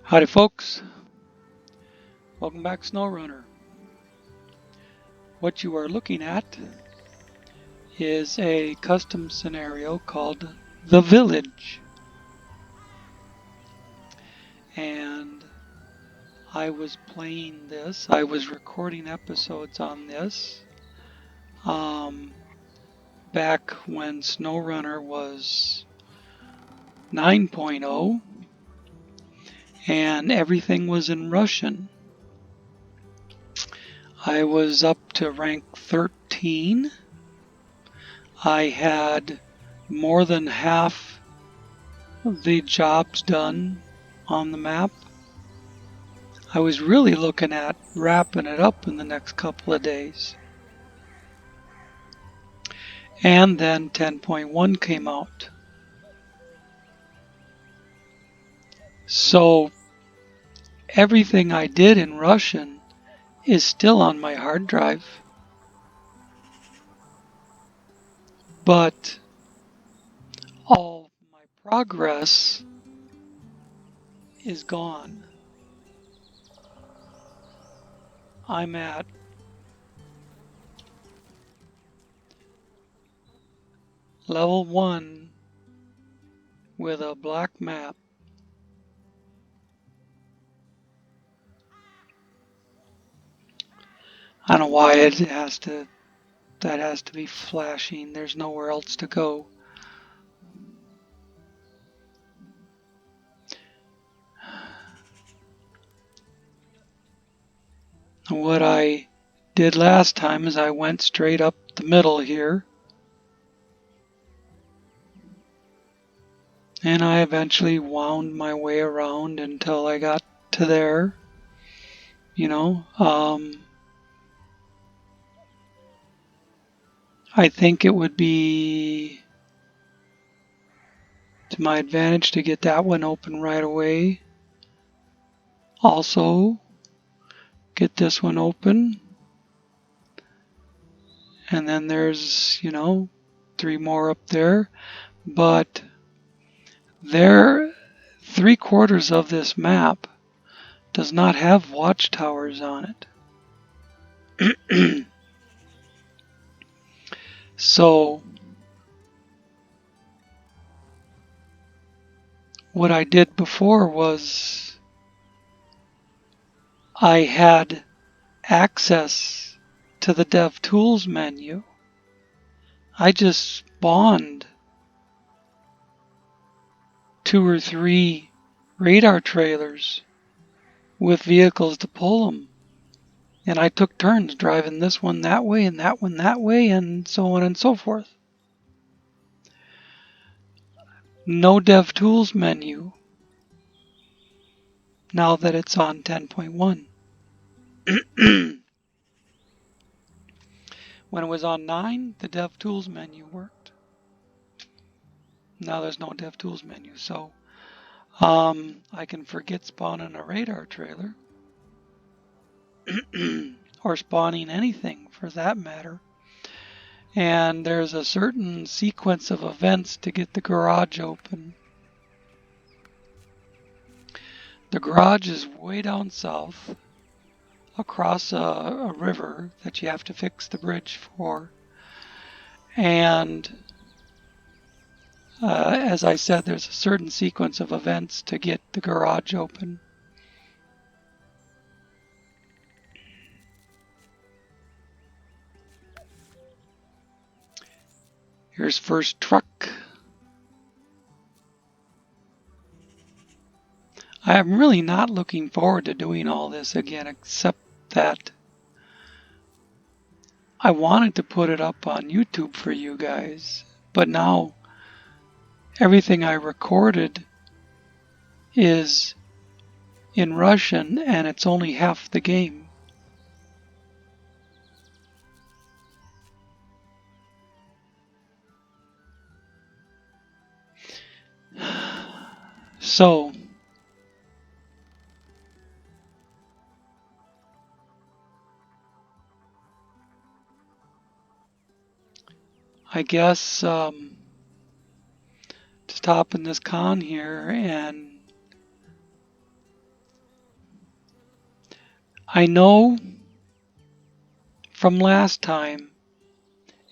Howdy folks, welcome back SnowRunner. What you are looking at is a custom scenario called The Village. And I was playing this, I was recording episodes on this back when SnowRunner was 9.0 and everything was in Russian. I was up to rank 13. I had more than half of the jobs done on the map. I was really looking at wrapping it up in the next couple of days. And then 10.1 came out. So everything I did in Russian is still on my hard drive. But all my progress is gone. I'm at level 1 with a black map. I don't know why that has to be flashing. There's nowhere else to go. What I did last time is I went straight up the middle here. And I eventually wound my way around until I got to there. I think it would be to my advantage to get that one open right away. Also, get this one open. And then there's, 3 more up there. But there, 3/4 of this map does not have watchtowers on it. So what I did before was I had access to the DevTools menu. I just spawned 2 or 3 radar trailers with vehicles to pull them. And I took turns driving this one that way and that one that way and so on and so forth. No DevTools menu now that it's on 10.1. When it was on 9, the DevTools menu worked. Now there's no DevTools menu, so I can forget spawning a radar trailer or spawning anything for that matter. And there's a certain sequence of events to get the garage open. The garage is way down south across a river that you have to fix the bridge for. And as I said, there's a certain sequence of events to get the garage open. Here's first truck. I'm really not looking forward to doing all this again, except that I wanted to put it up on YouTube for you guys, but now everything I recorded is in Russian and it's only half the game. So I guess to stop in this con here and I know from last time,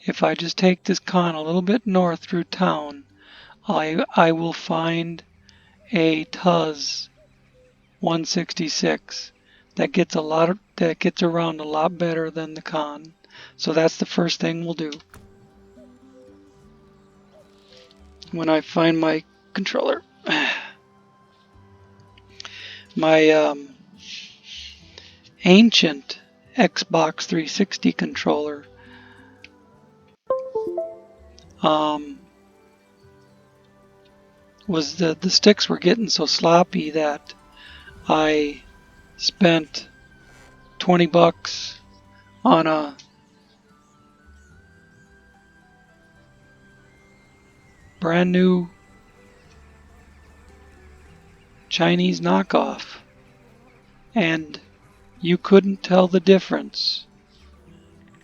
if I just take this con a little bit north through town, I will find a Tuz 166 that gets around a lot better than the con. So that's the first thing we'll do when I find my controller. My ancient Xbox 360 controller was the sticks were getting so sloppy that I spent $20 on a brand new Chinese knockoff, and you couldn't tell the difference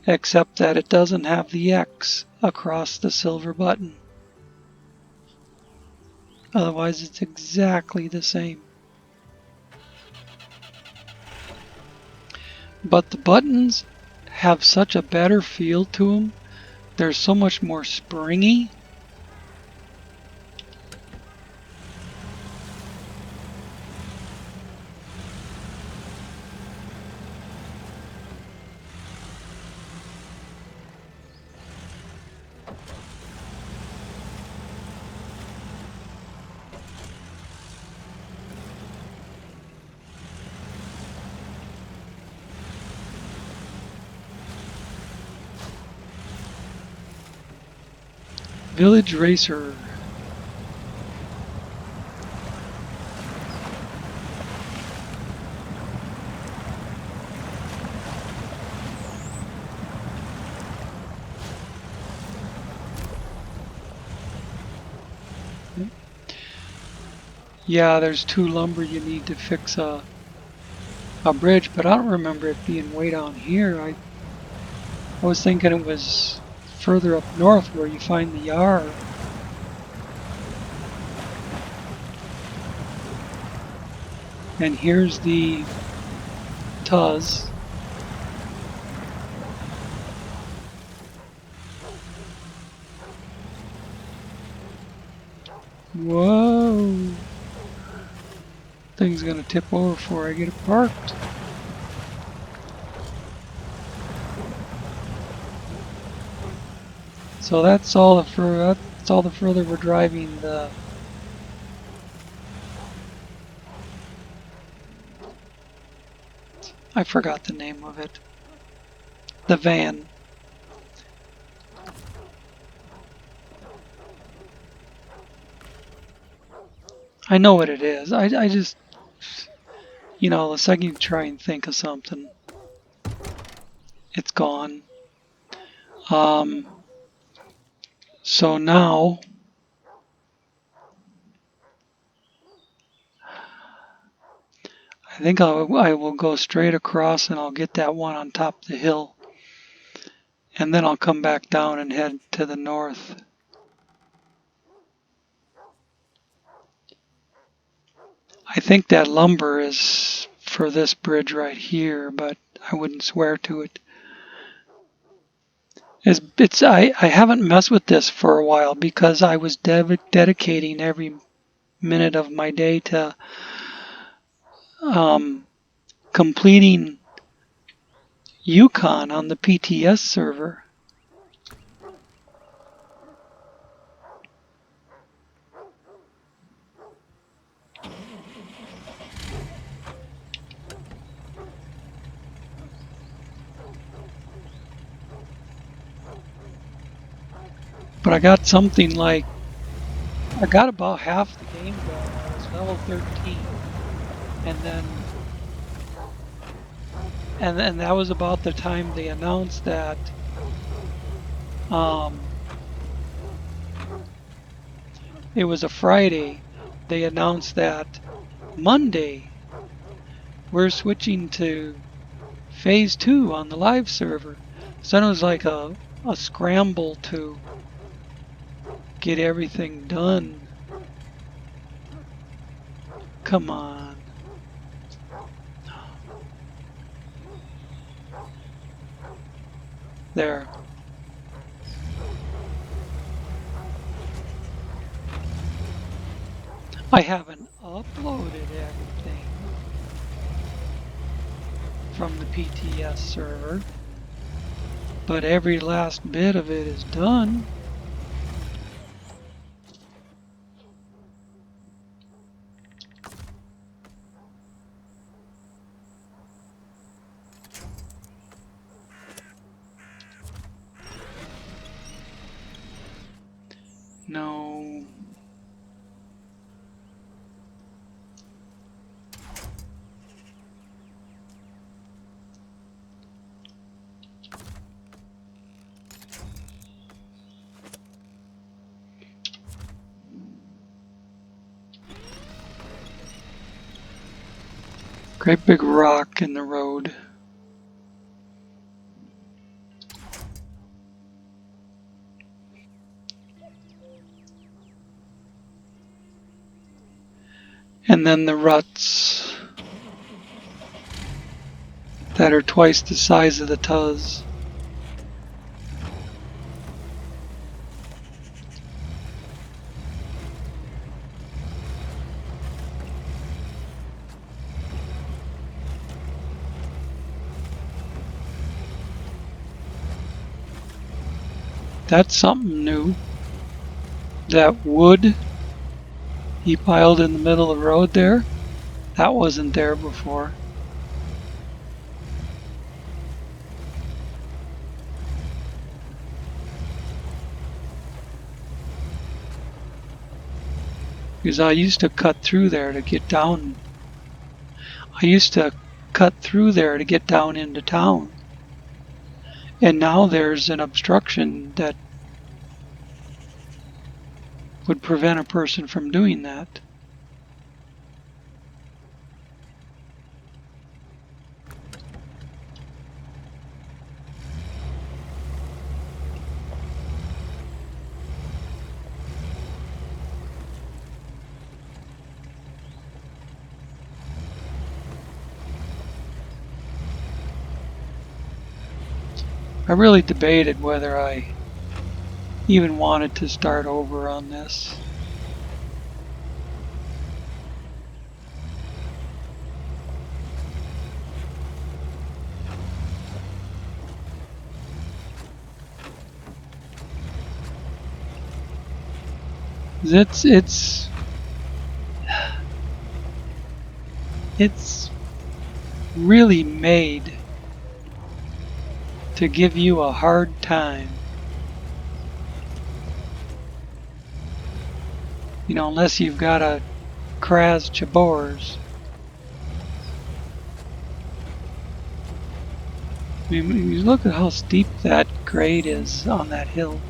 except that it doesn't have the X across the silver button. Otherwise it's exactly the same. But the buttons have such a better feel to them. They're so much more springy. Village Racer. Yeah, there's 2 lumber you need to fix a bridge, but I don't remember it being way down here. I was thinking it was further up north where you find the Yar. And here's the Tuz. Whoa! Thing's gonna tip over before I get it parked. So that's all the further we're driving the I forgot the name of it. The van. I know what it is. I just, the second you try and think of something, it's gone. So now, I think I will go straight across and I'll get that one on top of the hill. And then I'll come back down and head to the north. I think that lumber is for this bridge right here, but I wouldn't swear to it. I haven't messed with this for a while because I was dedicating every minute of my day to completing Yukon on the PTS server. But I got something like, I got about half the game done. I was level 13. And then that was about the time they announced that it was a Friday. They announced that Monday we're switching to phase 2 on the live server. So then it was like a scramble to get everything done. Come on. there. I haven't uploaded everything from the PTS server, but every last bit of it is done. No. Great big rock in the road. And then the ruts that are twice the size of the tuz. That's something new. That wood he piled in the middle of the road there, that wasn't there before. Because I used to cut through there to get down. I used to cut through there to get down into town. And now there's an obstruction that would prevent a person from doing that. I really debated whether I even wanted to start over on this. It's really made to give you a hard time. You know, unless you've got a Kraz Chabors. I mean, you look at how steep that grade is on that hill.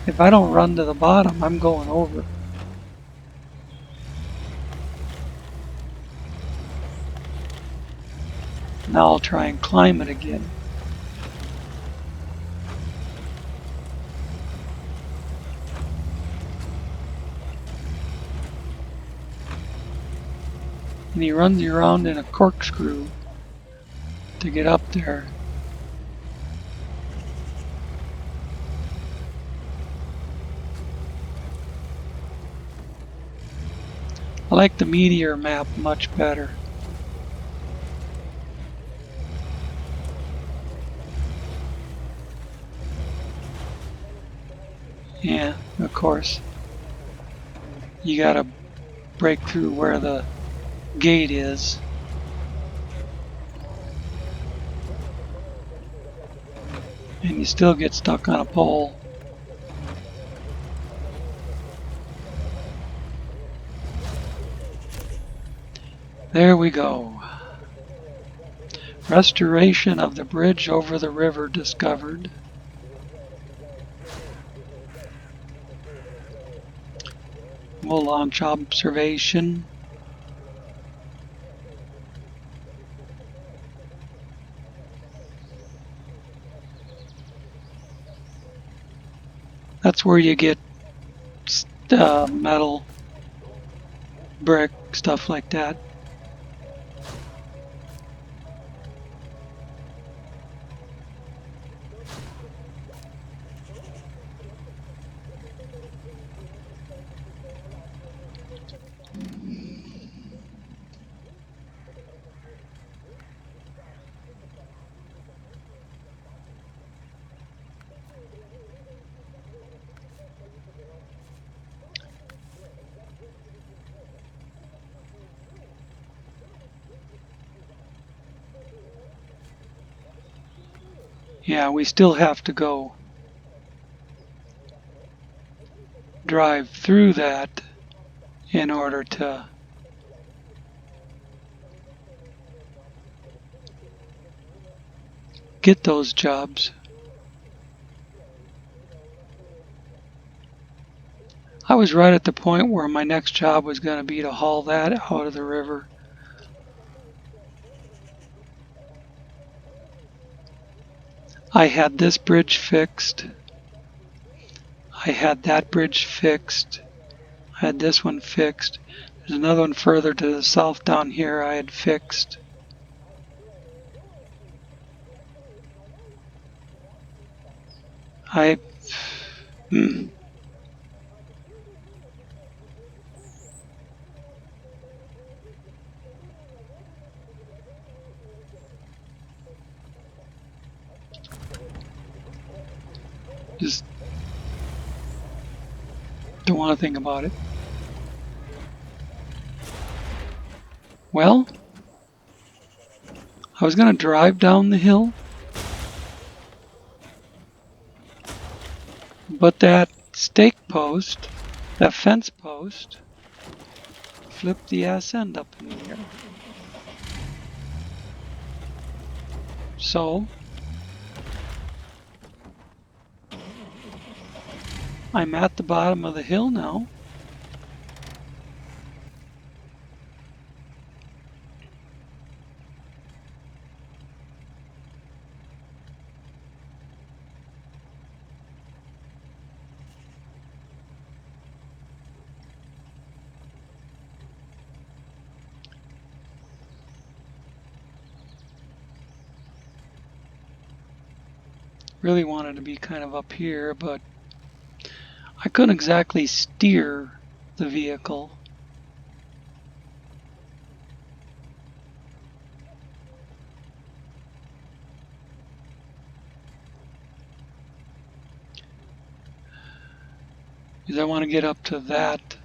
If I don't run to the bottom, I'm going over. Now I'll try and climb it again. And he runs you around in a corkscrew to get up there. I like the meteor map much better. Yeah, of course. You gotta break through where the gate is. And you still get stuck on a pole. There we go. Restoration of the bridge over the river discovered. We'll launch observation. That's where you get metal, brick, stuff like that. Yeah, we still have to go drive through that in order to get those jobs. I was right at the point where my next job was going to be to haul that out of the river. I had this bridge fixed. I had that bridge fixed. I had this one fixed. There's another one further to the south down here I had fixed. I just don't want to think about it. Well, I was going to drive down the hill, but that stake post, that fence post, flipped the ass end up in the air. So I'm at the bottom of the hill now. Really wanted to be kind of up here, but I couldn't exactly steer the vehicle. Because I want to get up to that.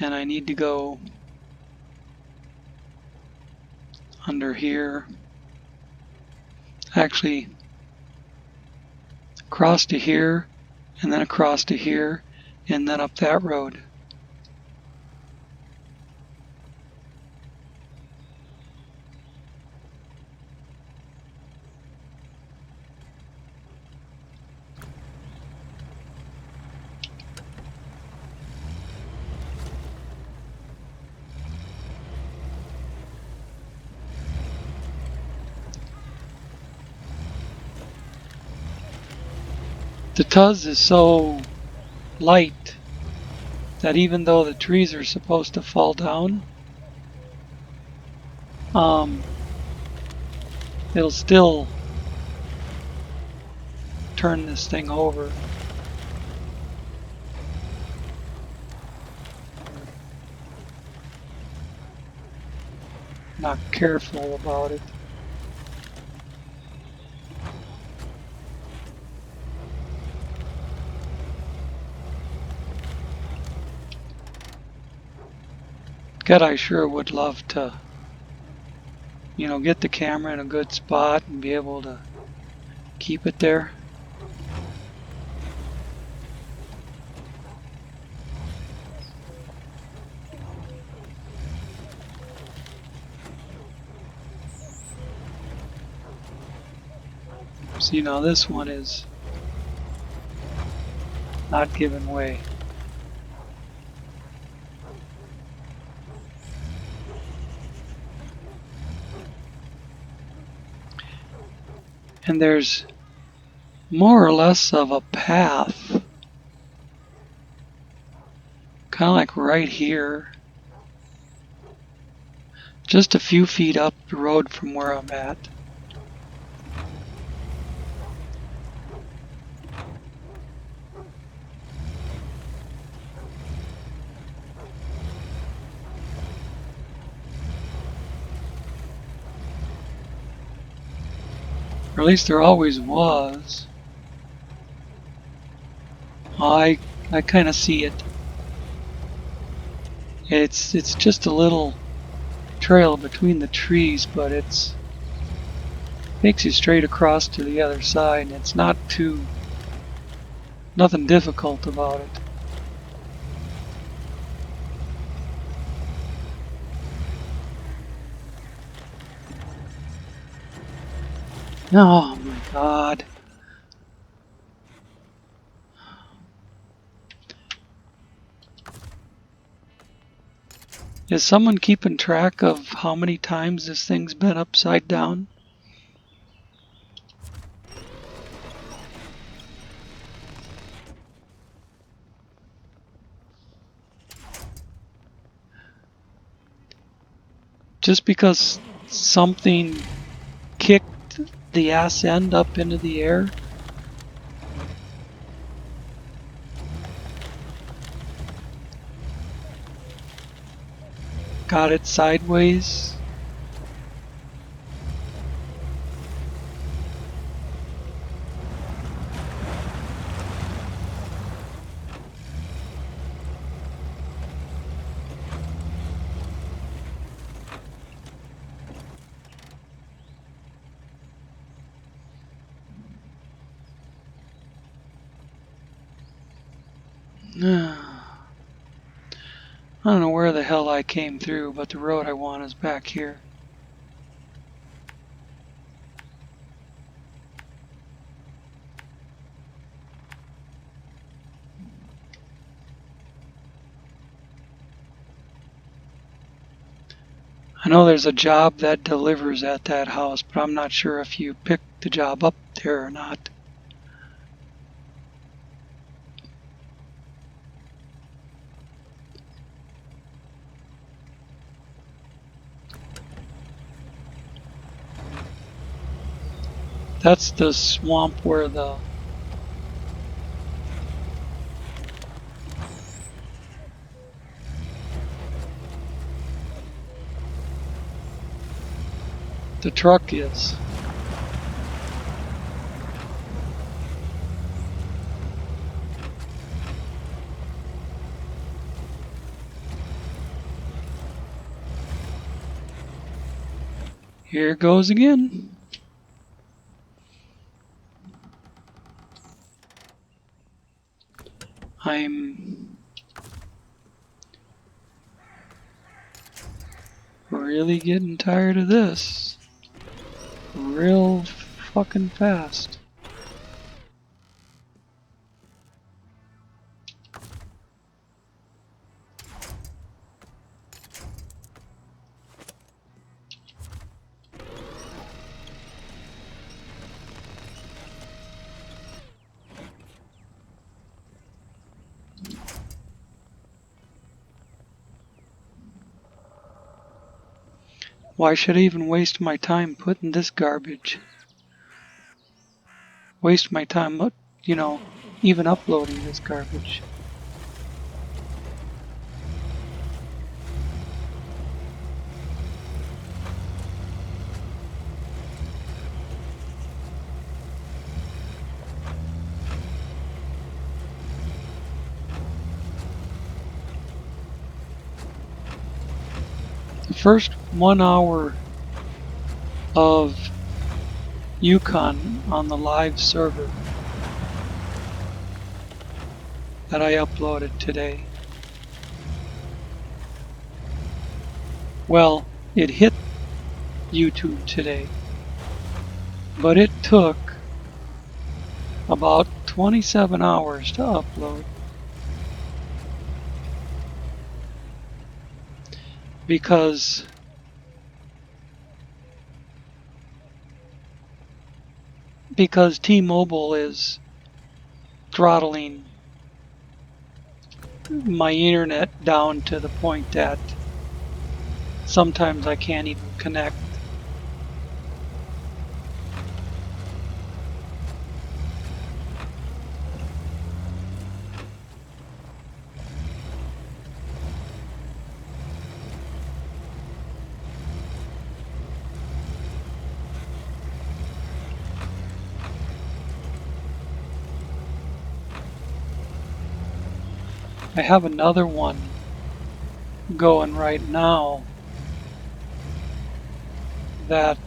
And I need to go under here. Actually, across to here, and then across to here, and then up that road. The Tuz is so light that even though the trees are supposed to fall down, it'll still turn this thing over. Not careful about it. God, I sure would love to, get the camera in a good spot and be able to keep it there. See, now this one is not giving way. And there's more or less of a path, kind of like right here, just a few feet up the road from where I'm at. Or at least there always was. I kind of see it. It's just a little trail between the trees, but it's takes you straight across to the other side, and it's nothing difficult about it. Oh my God. Is someone keeping track of how many times this thing's been upside down? Just because something kicked the ass end up into the air? Got it sideways? I don't know where the hell I came through, but the road I want is back here. I know there's a job that delivers at that house, but I'm not sure if you picked the job up there or not. That's the swamp where the truck is. Here it goes again. I'm really getting tired of this. Real fucking fast. Why should I even waste my time putting this garbage? Waste my time, even uploading this garbage. The first 1 hour of Yukon on the live server that I uploaded today. Well, it hit YouTube today, but it took about 27 hours to upload. Because T-Mobile is throttling my internet down to the point that sometimes I can't even connect. I have another one going right now that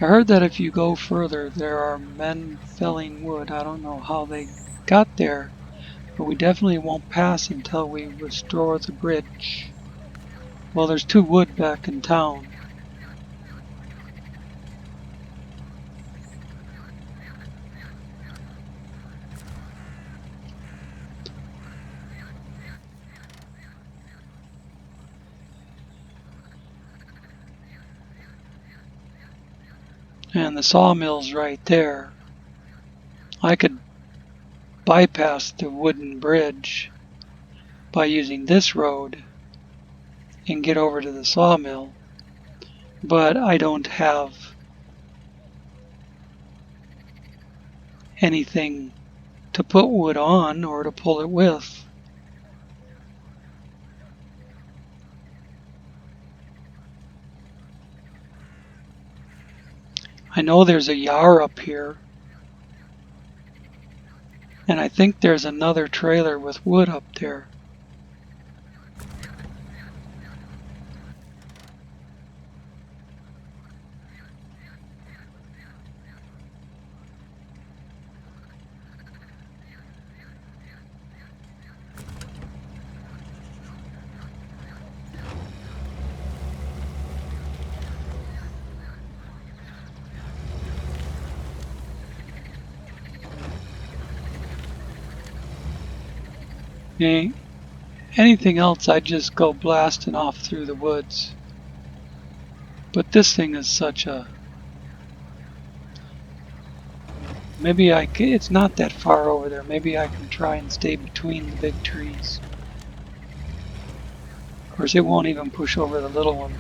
I heard that if you go further, there are men felling wood. I don't know how they got there, but we definitely won't pass until we restore the bridge. Well, there's 2 wood back in town. And the sawmill's right there. I could bypass the wooden bridge by using this road and get over to the sawmill, but I don't have anything to put wood on or to pull it with. I know there's a yard up here, and I think there's another trailer with wood up there. Anything else, I'd just go blasting off through the woods. But this thing is such a... Maybe it's not that far over there. Maybe I can try and stay between the big trees. Of course, it won't even push over the little one.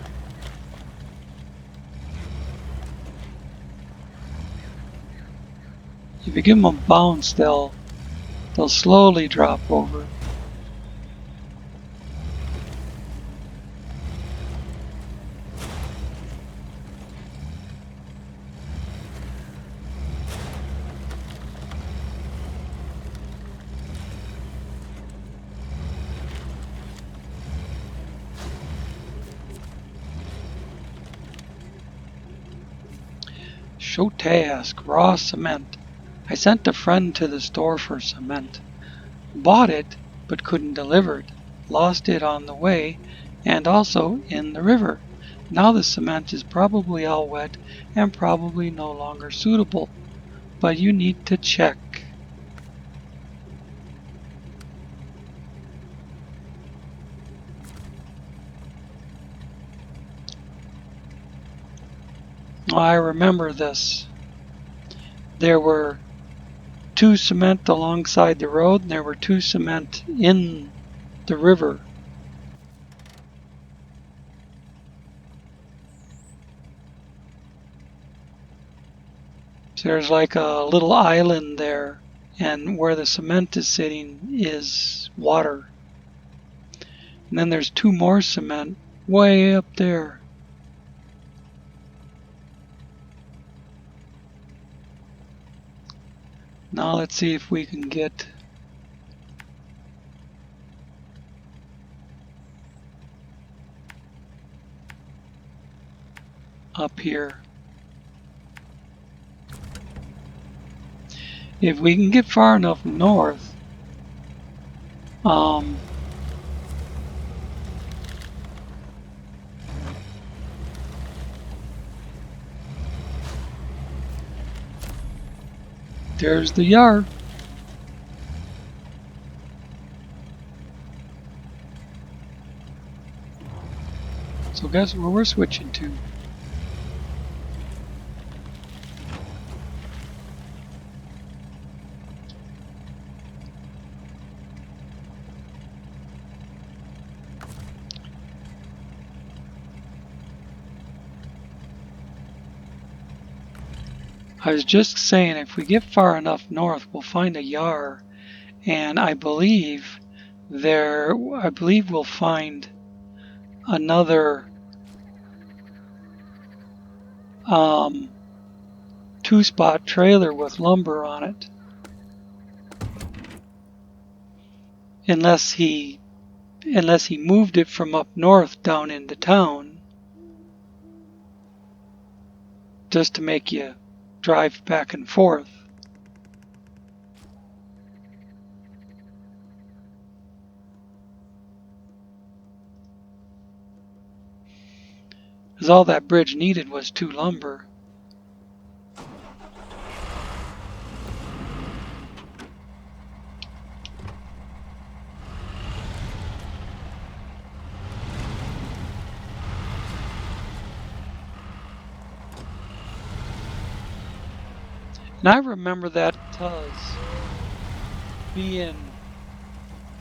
If you give them a bounce, they'll slowly drop over. Show task, raw cement. I sent a friend to the store for cement. Bought it, but couldn't deliver it. Lost it on the way, and also in the river. Now the cement is probably all wet and probably no longer suitable. But you need to check. I remember this. There were 2 cement alongside the road, and there were 2 cement in the river. So there's like a little island there, and where the cement is sitting is water. And then there's 2 more cement way up there. Now let's see if we can get up here. If we can get far enough north, there's the yard. So guess where we're switching to? I was just saying, if we get far enough north, we'll find a yard, and I believe we'll find another two-spot trailer with lumber on it. Unless he moved it from up north down into town just to make you drive back and forth. Because all that bridge needed was 2 lumber. And I remember that Tuz being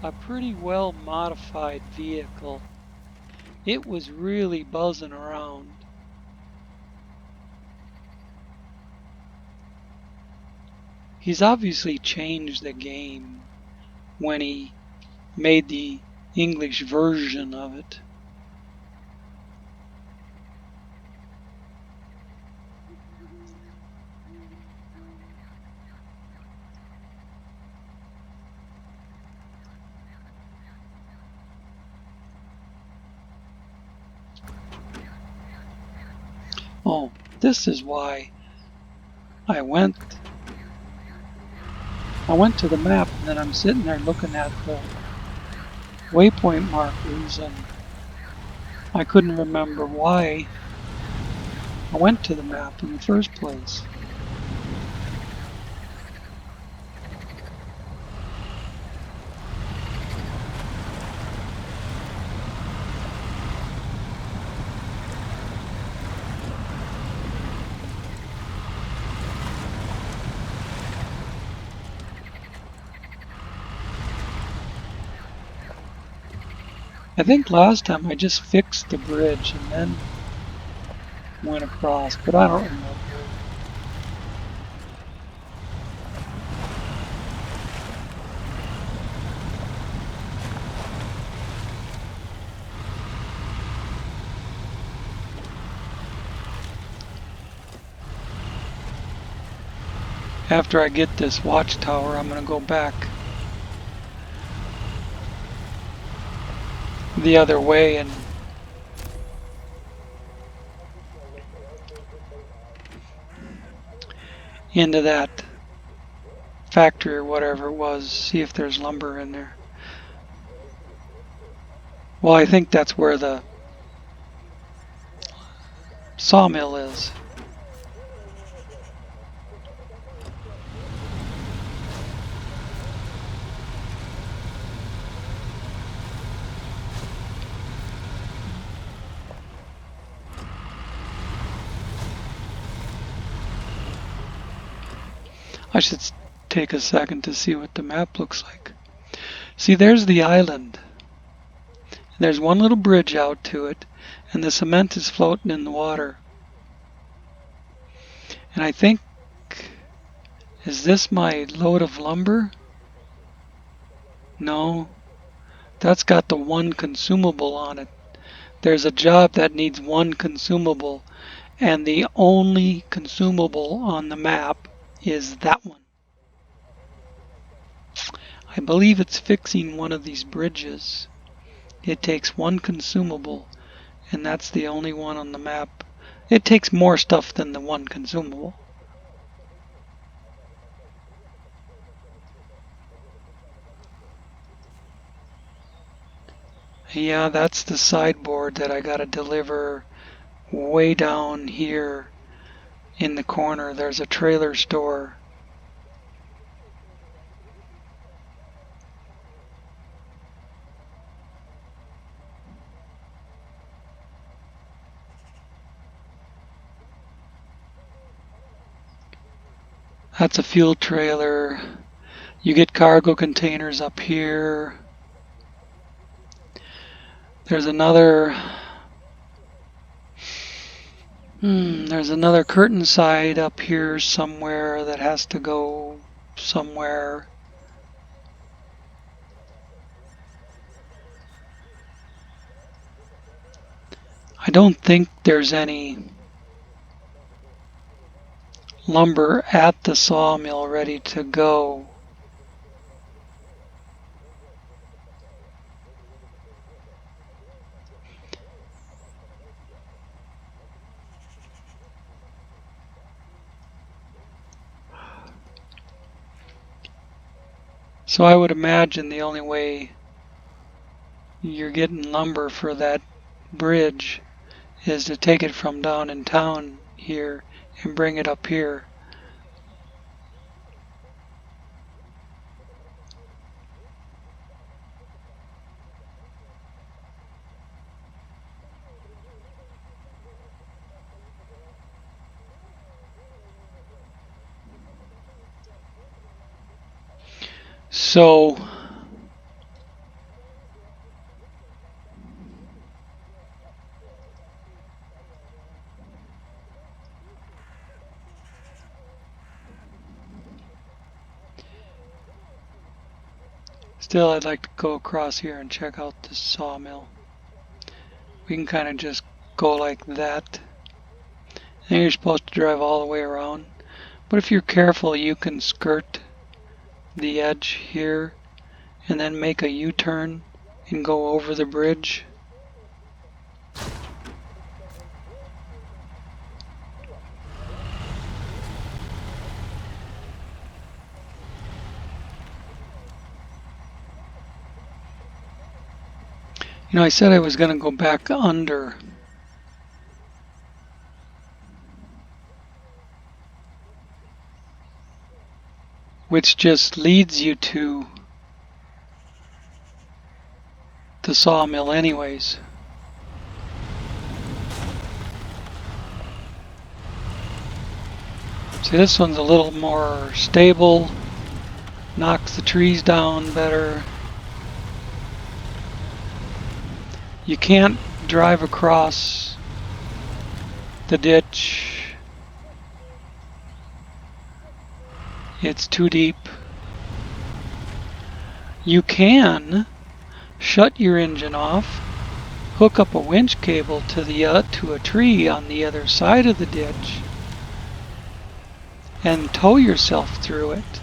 a pretty well modified vehicle. It was really buzzing around. He's obviously changed the game when he made the English version of it. Oh, this is why I went to the map, and then I'm sitting there looking at the waypoint markers, and I couldn't remember why I went to the map in the first place. I think last time I just fixed the bridge and then went across, but I don't remember. After I get this watchtower, I'm going to go back the other way and into that factory or whatever it was, see if there's lumber in there. Well, I think that's where the sawmill is. I should take a second to see what the map looks like. See, there's the island. There's one little bridge out to it, and the cement is floating in the water. And I think, is this my load of lumber? No, that's got the 1 consumable on it. There's a job that needs 1 consumable, and the only consumable on the map is that one. I believe it's fixing one of these bridges. It takes 1 consumable, and that's the only one on the map. It takes more stuff than the 1 consumable. Yeah, that's the sideboard that I gotta deliver way down here in the corner. There's a trailer store. That's a fuel trailer. You get cargo containers up here. There's another curtain side up here somewhere that has to go somewhere. I don't think there's any lumber at the sawmill ready to go. So I would imagine the only way you're getting lumber for that bridge is to take it from down in town here and bring it up here. So still, I'd like to go across here and check out this sawmill. We can kind of just go like that. And you're supposed to drive all the way around. But if you're careful, you can skirt the edge here and then make a U-turn and go over the bridge. You know, I said I was going to go back under. Which just leads you to the sawmill anyways. See, this one's a little more stable, knocks the trees down better. You can't drive across the ditch. It's too deep. You can shut your engine off, hook up a winch cable to a tree on the other side of the ditch, and tow yourself through it.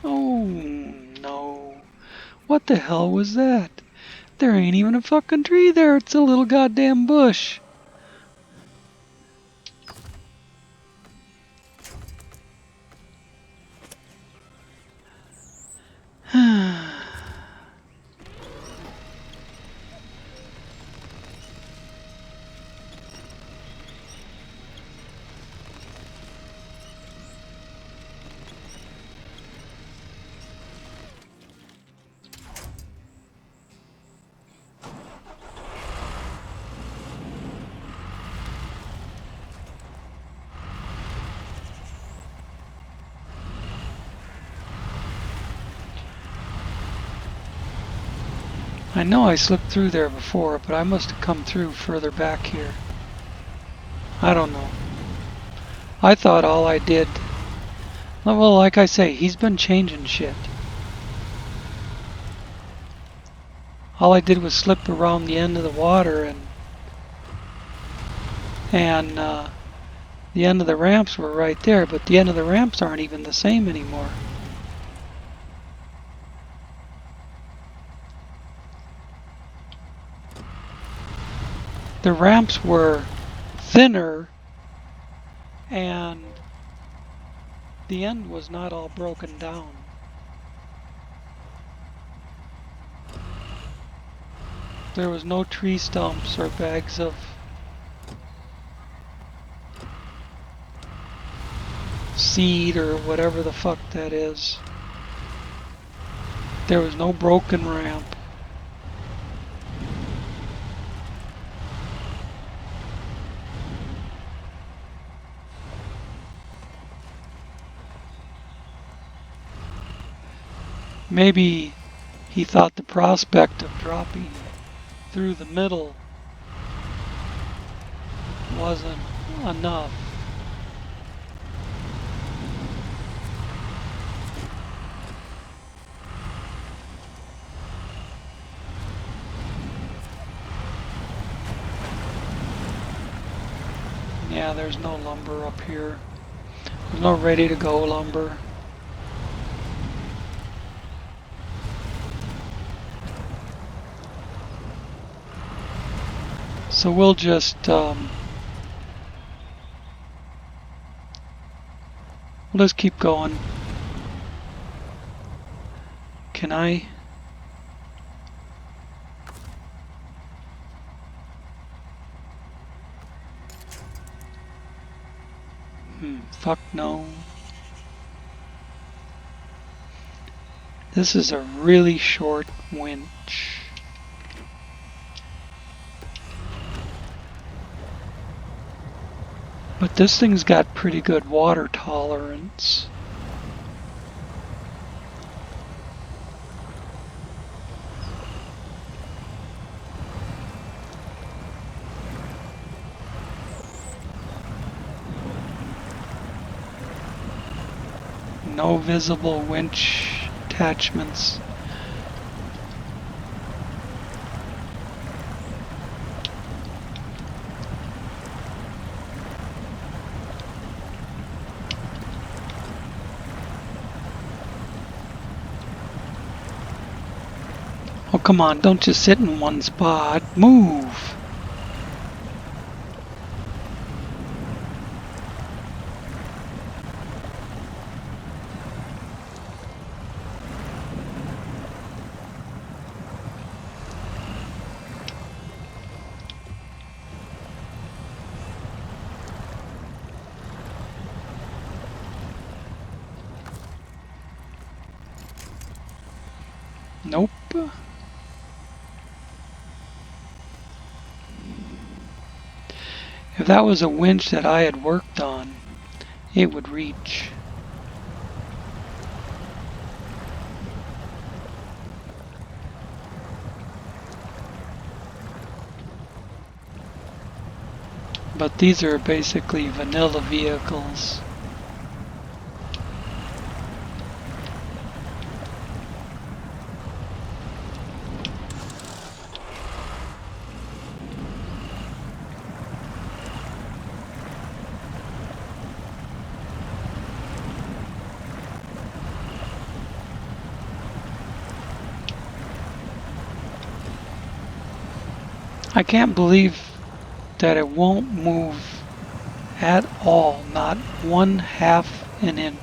Oh no. What the hell was that? There ain't even a fucking tree there. It's a little goddamn bush. I know I slipped through there before, but I must have come through further back here. I don't know. I thought all I did... Well, like I say, he's been changing shit. All I did was slip around the end of the water and the end of the ramps were right there, but the end of the ramps aren't even the same anymore. The ramps were thinner and the end was not all broken down. There was no tree stumps or bags of seed or whatever the fuck that is. There was no broken ramp. Maybe he thought the prospect of dropping through the middle wasn't enough. Yeah, there's no lumber up here. There's no ready to go lumber. So we'll just let's keep going. Can I? Fuck no. This is a really short winch. But this thing's got pretty good water tolerance. No visible winch attachments. Oh, come on, don't just sit in one spot. Move! Nope. If that was a winch that I had worked on, it would reach. But these are basically vanilla vehicles. I can't believe that it won't move at all, not 1/2 an inch.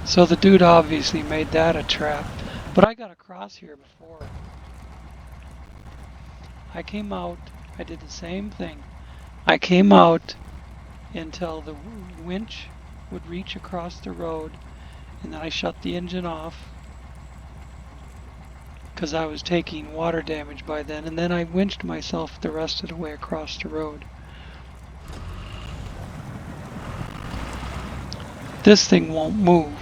So the dude obviously made that a trap. But I got across here before. I came out, I did the same thing. I came out until the winch would reach across the road, and then I shut the engine off because I was taking water damage by then, and then I winched myself the rest of the way across the road. This thing won't move.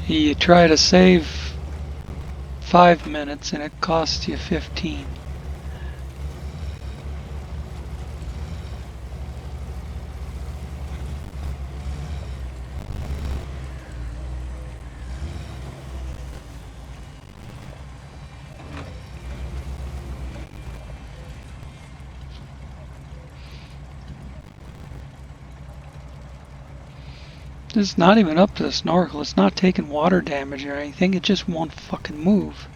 You try to save 5 minutes and it costs you 15. It's not even up to the snorkel. It's not taking water damage or anything. It just won't fucking move.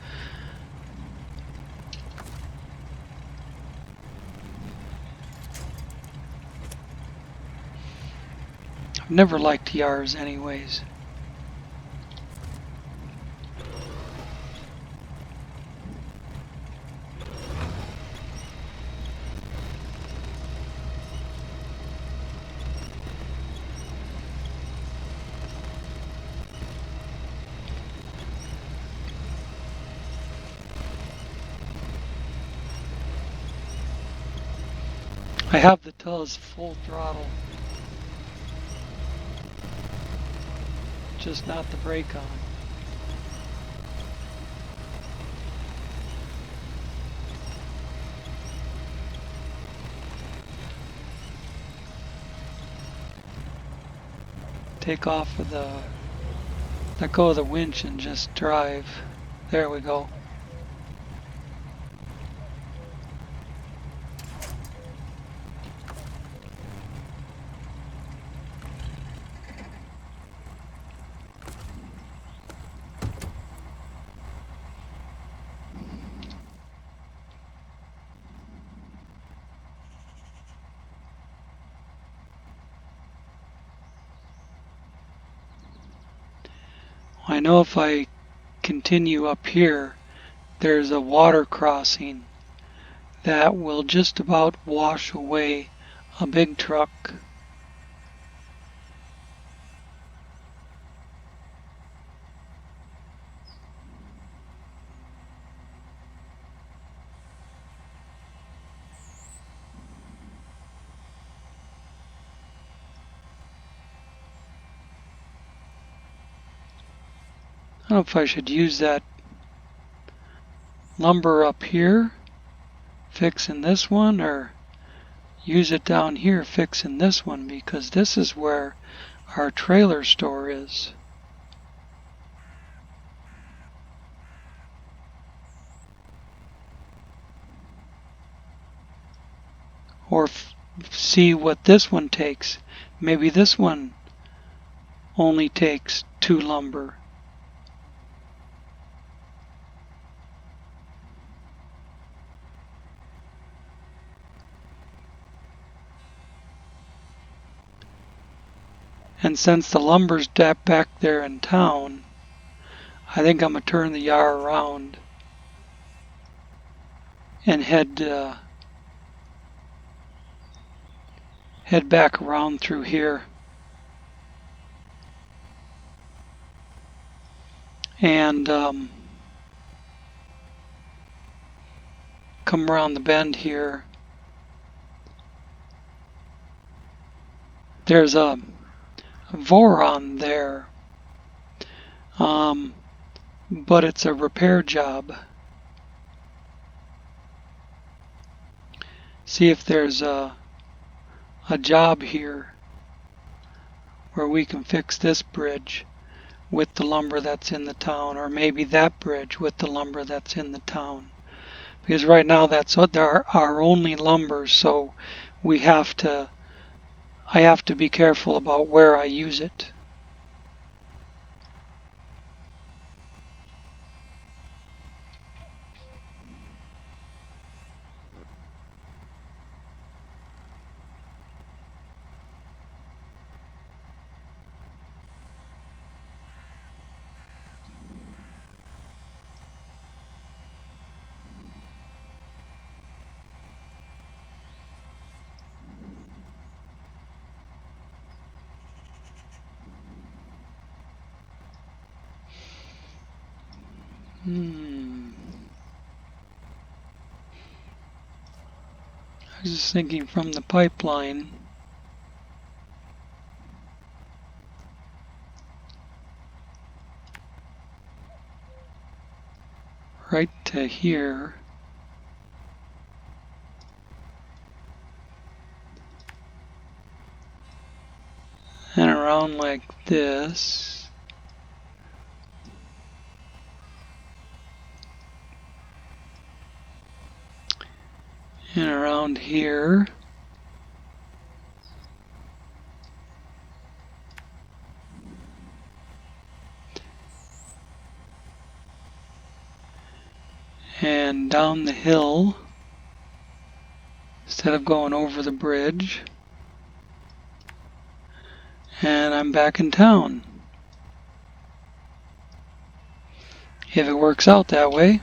I've never liked Yars anyways. I have the Tuz full throttle. Just not the brake on. Take off of let go of the winch and just drive. There we go. I know if I continue up here, there's a water crossing that will just about wash away a big truck. I don't know if I should use that lumber up here fixing this one, or use it down here fixing this one, because this is where our trailer store is. Or see what this one takes. Maybe this one only takes 2 lumber. And since the lumber's back there in town, I think I'm going to turn the Yar around and head back around through here. And come around the bend here. There's a Voron there, but it's a repair job. See if there's a job here where we can fix this bridge with the lumber that's in the town, or maybe that bridge with the lumber that's in the town. Because right now that's our only lumber, so I have to be careful about where I use it. I was just thinking from the pipeline. Right to here. And around like this. And around here. and down the hill instead of going over the bridge. And I'm back in town. If it works out that way.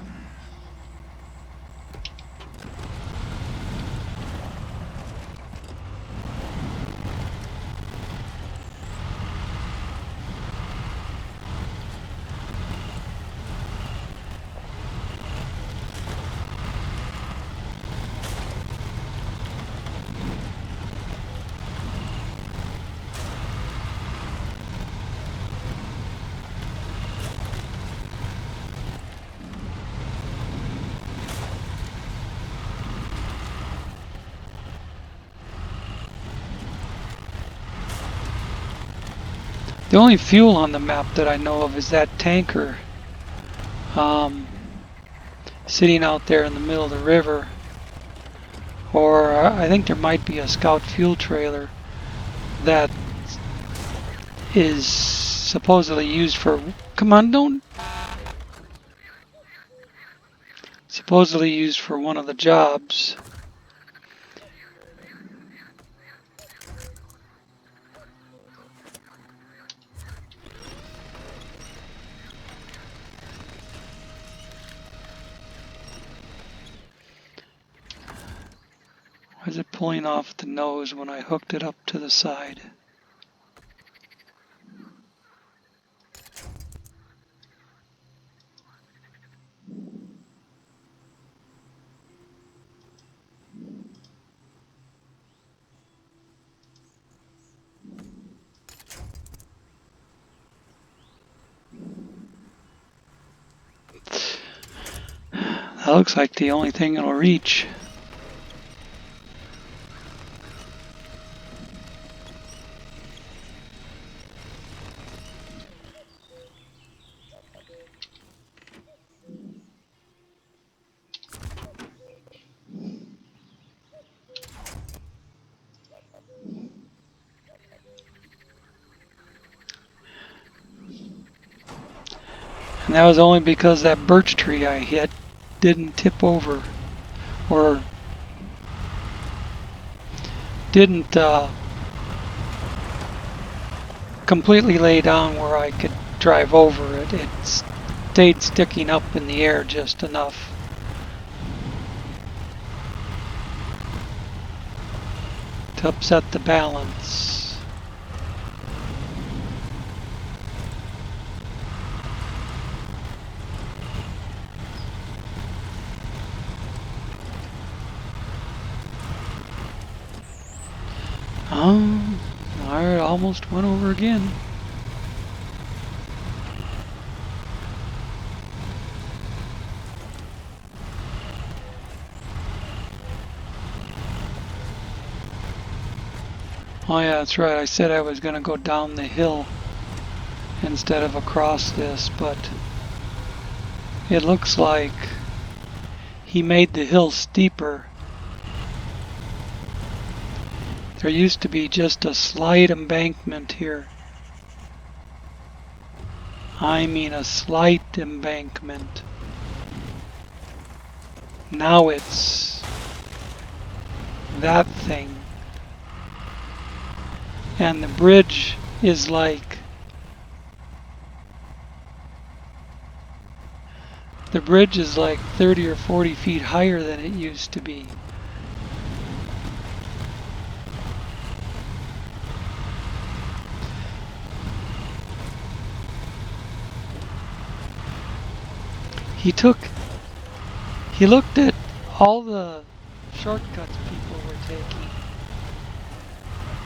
The only fuel on the map that I know of is that tanker sitting out there in the middle of the river. Or I think there might be a scout fuel trailer that is supposedly used for... Come on, don't... Supposedly used for one of the jobs. Why is it pulling off the nose when I hooked it up to the side? That looks like the only thing it'll reach. And that was only because that birch tree I hit didn't tip over, or didn't completely lay down where I could drive over it. It stayed sticking up in the air just enough. To upset the balance. I almost went over again. Oh yeah, that's right. I said I was going to go down the hill instead of across this, but it looks like he made the hill steeper. There used to be just a slight embankment here. I mean a slight embankment. Now it's that thing. And the bridge is like... The bridge is like 30 or 40 feet higher than it used to be. He looked at all the shortcuts people were taking,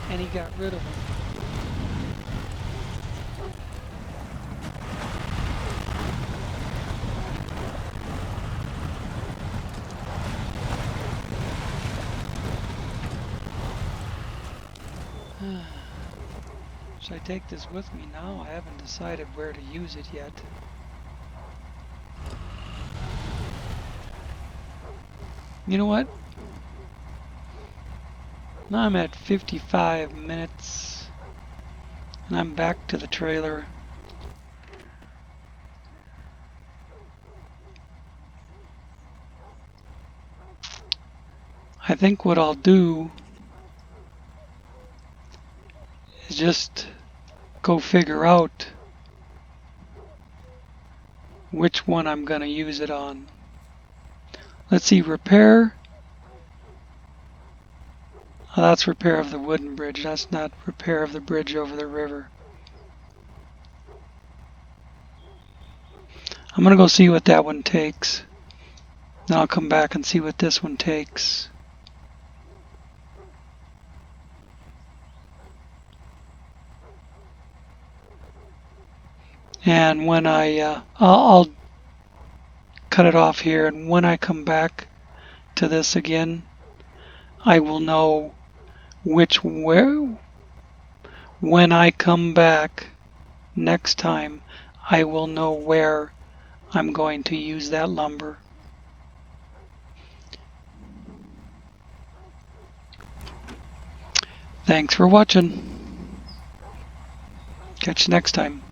and he got rid of them. Should I take this with me now? I haven't decided where to use it yet. You know what? Now I'm at 55 minutes and I'm back to the trailer. I think what I'll do is just go figure out which one I'm going to use it on. Let's see, repair. Oh, that's repair of the wooden bridge. That's not repair of the bridge over the river. I'm going to go see what that one takes. Then I'll come back and see what this one takes. And when I'll cut it off here, and when I come back to this again, I will know where. When I come back next time, I will know where I'm going to use that lumber. Thanks for watching. Catch you next time.